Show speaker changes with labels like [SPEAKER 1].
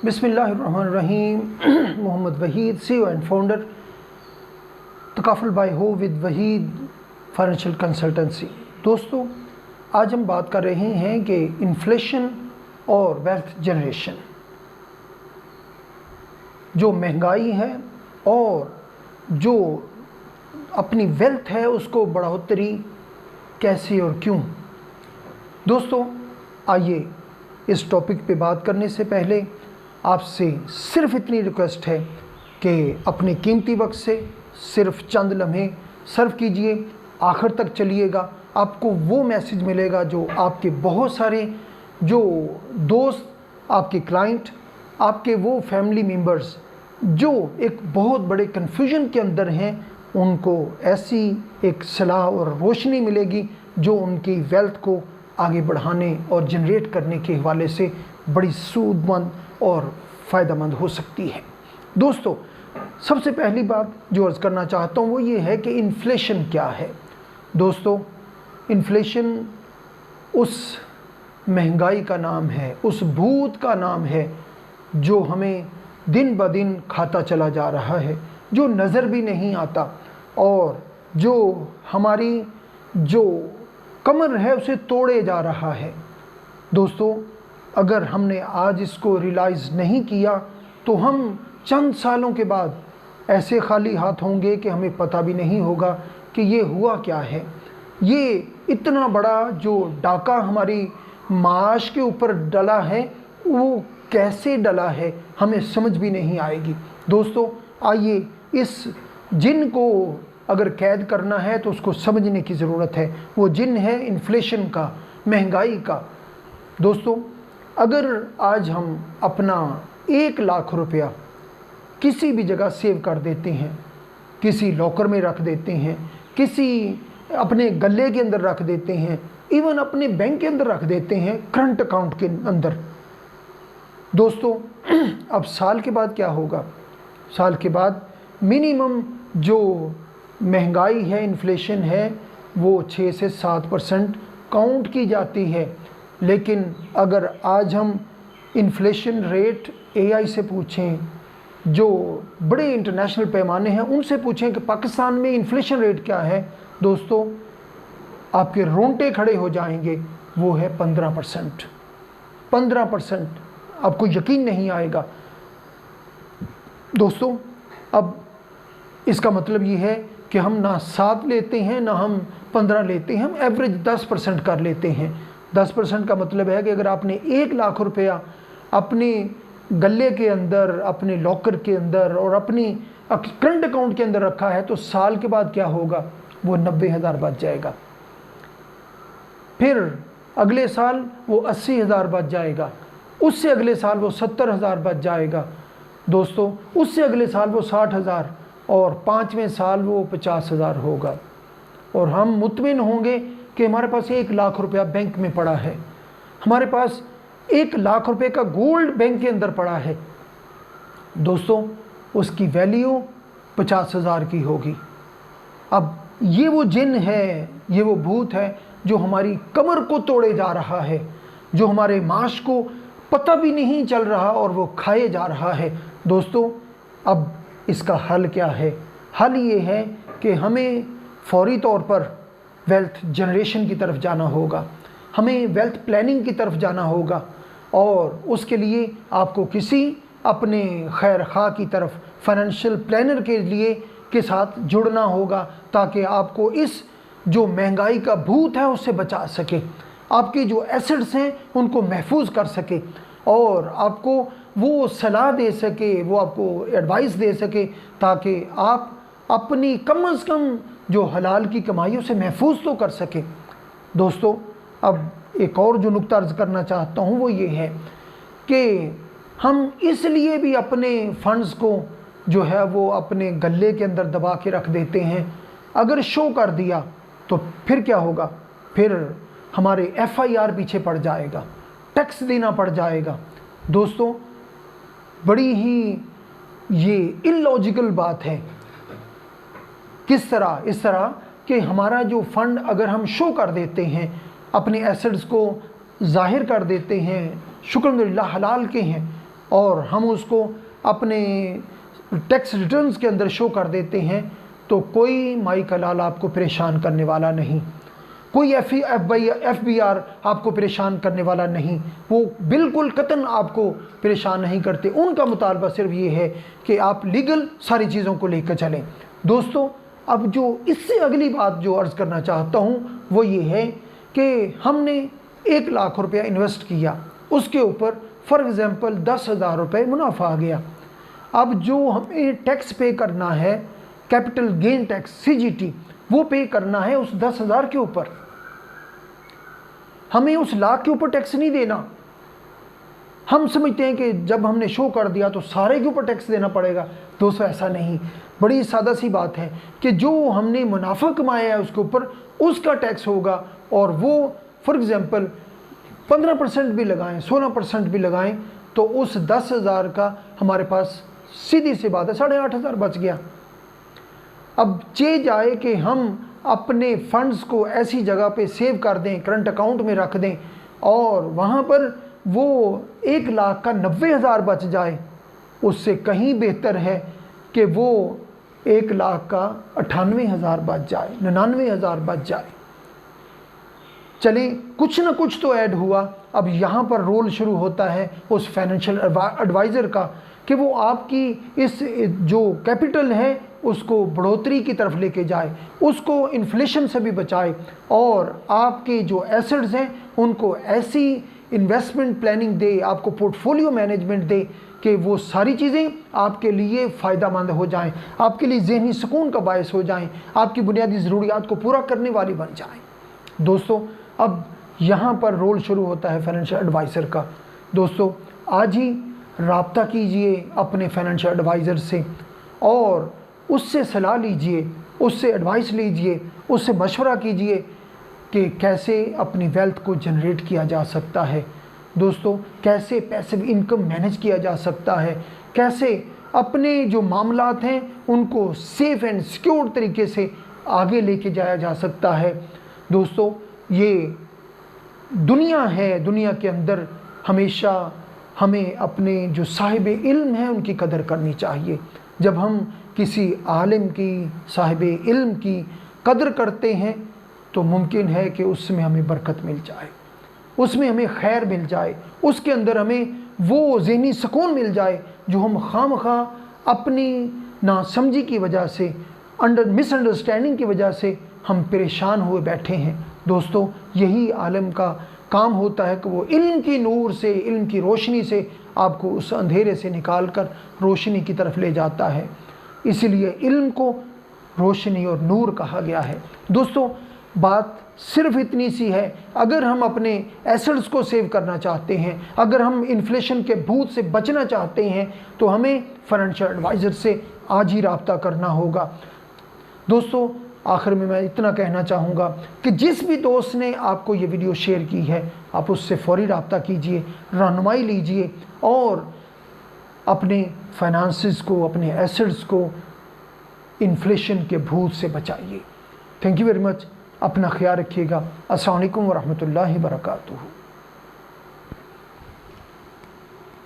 [SPEAKER 1] बिस्मिल्लाहिर्रहमानिर्रहीम। Mohammad Waheed, CEO and founder, Takaful by हो with Waheed financial consultancy. दोस्तों, आज हम बात कर रहे हैं कि इन्फ्लेशन और वेल्थ जनरेशन, जो महंगाई है और जो अपनी वेल्थ है उसको बढ़ोतरी कैसे और क्यों। दोस्तों, आइए इस टॉपिक पे बात करने से पहले आपसे सिर्फ इतनी रिक्वेस्ट है कि अपने कीमती वक्त से सिर्फ चंद लम्हे सर्व कीजिए, आखिर तक चलिएगा। आपको वो मैसेज मिलेगा जो आपके बहुत सारे जो दोस्त, आपके क्लाइंट, आपके वो फैमिली मेम्बर्स जो एक बहुत बड़े कन्फ्यूजन के अंदर हैं, उनको ऐसी एक सलाह और रोशनी मिलेगी जो उनकी वेल्थ को आगे बढ़ाने और जनरेट करने के हवाले से बड़ी सूदमंद और फ़ायदेमंद हो सकती है। दोस्तों, सबसे पहली बात जो अर्ज़ करना चाहता हूँ वो ये है कि इन्फ्लेशन क्या है। दोस्तों, इन्फ्लेशन उस महंगाई का नाम है, उस भूत का नाम है जो हमें दिन ब दिन खाता चला जा रहा है, जो नज़र भी नहीं आता और जो हमारी जो कमर है उसे तोड़े जा रहा है। दोस्तों, अगर हमने आज इसको रियलाइज़ नहीं किया तो हम चंद सालों के बाद ऐसे खाली हाथ होंगे कि हमें पता भी नहीं होगा कि ये हुआ क्या है। ये इतना बड़ा जो डाका हमारी माश के ऊपर डला है वो कैसे डला है हमें समझ भी नहीं आएगी। दोस्तों, आइए इस जिन को अगर कैद करना है तो उसको समझने की ज़रूरत है। वो जिन है इन्फ्लेशन का, महंगाई का। दोस्तों, अगर आज हम अपना 1 लाख रुपया किसी भी जगह सेव कर देते हैं, किसी लॉकर में रख देते हैं, किसी अपने गले के अंदर रख देते हैं, इवन अपने बैंक के अंदर रख देते हैं, करंट अकाउंट के अंदर। दोस्तों, अब साल के बाद क्या होगा? साल के बाद मिनिमम जो महंगाई है, इन्फ्लेशन है, वो 6 से 7% काउंट की जाती है। लेकिन अगर आज हम इन्फ्लेशन रेट AI से पूछें, जो बड़े इंटरनेशनल पैमाने हैं उनसे पूछें कि पाकिस्तान में इन्फ्लेशन रेट क्या है, दोस्तों आपके रोंगटे खड़े हो जाएंगे। वो है 15%। 15%, आपको यकीन नहीं आएगा। दोस्तों, अब इसका मतलब ये है कि हम ना 7 लेते हैं ना हम 15 लेते हैं, हम एवरेज 10% कर लेते हैं। 10% का मतलब है कि अगर आपने 1 लाख रुपया अपने गले के अंदर, अपने लॉकर के अंदर और अपनी करंट अकाउंट के अंदर रखा है तो साल के बाद क्या होगा? वो 90,000 बच जाएगा। फिर अगले साल वो 80,000 बच जाएगा, उससे अगले साल वो 70,000 बच जाएगा। दोस्तों, उससे अगले साल वो 60,000 और 5वें साल वो 50,000 होगा। और हम मुतमिन होंगे कि हमारे पास 1 लाख रुपया बैंक में पड़ा है, हमारे पास 1 लाख रुपए का गोल्ड बैंक के अंदर पड़ा है। दोस्तों, उसकी वैल्यू 50,000 की होगी। अब ये वो जिन है, ये वो भूत है जो हमारी कमर को तोड़े जा रहा है, जो हमारे माश को पता भी नहीं चल रहा और वो खाए जा रहा है। दोस्तों, अब इसका हल क्या है? हल ये है कि हमें फौरी तौर पर वेल्थ जनरेशन की तरफ जाना होगा, हमें वेल्थ प्लानिंग की तरफ जाना होगा और उसके लिए आपको किसी अपने खैर खा की तरफ फाइनेंशियल प्लानर के लिए के साथ जुड़ना होगा ताकि आपको इस जो महंगाई का भूत है उससे बचा सके, आपके जो एसेट्स हैं उनको महफूज कर सके और आपको वो सलाह दे सके, वो आपको एडवाइस दे सके ताकि आप अपनी कम अज़ कम जो हलाल की कमाई उसे महफूज तो कर सके। दोस्तों, अब एक और जो नुक्ता अर्ज़ करना चाहता हूँ वो ये है कि हम इसलिए भी अपने फंड्स को जो है वो अपने गले के अंदर दबा के रख देते हैं। अगर शो कर दिया तो फिर क्या होगा? फिर हमारे FIR पीछे पड़ जाएगा, टैक्स देना पड़ जाएगा। दोस्तों, बड़ी ही ये इलॉजिकल बात है। किस तरह? इस तरह कि हमारा जो फ़ंड अगर हम शो कर देते हैं, अपने एसेट्स को ज़ाहिर कर देते हैं, शुक्र हलाल के हैं, और हम उसको अपने टैक्स रिटर्न्स के अंदर शो कर देते हैं, तो कोई माई का लाल आपको परेशान करने वाला नहीं, कोई FBR आपको परेशान करने वाला नहीं, वो बिल्कुल कतन आपको परेशान नहीं करते। उनका मुतालबा सिर्फ ये है कि आप लीगल सारी चीज़ों को लेकर चलें। दोस्तों, अब जो इससे अगली बात जो अर्ज़ करना चाहता हूँ वो ये है कि हमने 1 लाख रुपया इन्वेस्ट किया, उसके ऊपर फॉर एग्ज़ाम्पल 10,000 रुपये मुनाफा आ गया। अब जो हमें टैक्स पे करना है, कैपिटल गेन टैक्स CGT, वो पे करना है उस 10,000 के ऊपर, हमें उस लाख के ऊपर टैक्स नहीं देना। हम समझते हैं कि जब हमने शो कर दिया तो सारे के ऊपर टैक्स देना पड़ेगा। दोस्तों, ऐसा नहीं, बड़ी सादा सी बात है कि जो हमने मुनाफा कमाया है उसके ऊपर उसका टैक्स होगा, और वो फॉर एग्ज़ाम्पल 15% भी लगाएं, 16% भी लगाएं, तो उस 10,000 का हमारे पास सीधी सी बात है 8,500 बच गया। अब चे जाए कि हम अपने फंड्स को ऐसी जगह पे सेव कर दें, करंट अकाउंट में रख दें, और वहाँ पर वो 1 लाख का 90,000 बच जाए, उससे कहीं बेहतर है कि वो 1 लाख का 98,000 बच जाए, 99,000 बच जाए। चले, कुछ ना कुछ तो ऐड हुआ। अब यहाँ पर रोल शुरू होता है उस फाइनेंशियल एडवाइज़र का कि वो आपकी इस जो कैपिटल है उसको बढ़ोतरी की तरफ लेके जाए, उसको इन्फ्लेशन से भी बचाए, और आपके जो एसेट्स हैं उनको ऐसी इन्वेस्टमेंट प्लानिंग दे, आपको पोर्टफोलियो मैनेजमेंट दे कि वो सारी चीज़ें आपके लिए फ़ायदेमंद हो जाएं, आपके लिए ज़हनी सुकून का बायस हो जाएं, आपकी बुनियादी ज़रूरियात को पूरा करने वाली बन जाएं। दोस्तों, अब यहाँ पर रोल शुरू होता है फाइनेंशियल एडवाइज़र का। दोस्तों, आज ही राब्ता कीजिए अपने फाइनेंशियल एडवाइज़र से और उससे सलाह लीजिए, उससे एडवाइस लीजिए, उससे मशवरा कीजिए कि कैसे अपनी वेल्थ को जनरेट किया जा सकता है। दोस्तों, कैसे पैसिव इनकम मैनेज किया जा सकता है, कैसे अपने जो मामलात हैं उनको सेफ एंड सिक्योर तरीके से आगे लेके जाया जा सकता है। दोस्तों, ये दुनिया है, दुनिया के अंदर हमेशा हमें अपने जो साहिब इल्म हैं उनकी कदर करनी चाहिए। जब हम किसी आलिम की, साहिब इल्म की कदर करते हैं तो मुमकिन है कि उसमें हमें बरकत मिल जाए, उसमें हमें खैर मिल जाए, उसके अंदर हमें वो ज़हनी सुकून मिल जाए जो हम खामखा अपनी नासमझी की वजह से, मिसअंडरस्टैंडिंग की वजह से हम परेशान हुए बैठे हैं। दोस्तों, यही आलिम का काम होता है कि वो इल्म की नूर से, इल्म की रोशनी से आपको उस अंधेरे से निकाल कर रोशनी की तरफ ले जाता है। इसीलिए इल्म को रोशनी और नूर कहा गया है। दोस्तों, बात सिर्फ इतनी सी है, अगर हम अपने एसेट्स को सेव करना चाहते हैं, अगर हम इन्फ्लेशन के भूत से बचना चाहते हैं, तो हमें फाइनेंशियल एडवाइज़र से आज ही रब्ता करना होगा। दोस्तों, आखिर में मैं इतना कहना चाहूँगा कि जिस भी दोस्त ने आपको ये वीडियो शेयर की है, आप उससे फ़ौरी रब्ता कीजिए, रहनुमाई लीजिए और अपने फाइनेंसेस को, अपने एसेट्स को इन्फ्लेशन के भूत से बचाइए। Thank you very much. अपना ख्याल रखिएगा। अस्सलाम वालेकुम व रहमतुल्लाहि व बरकातुहू।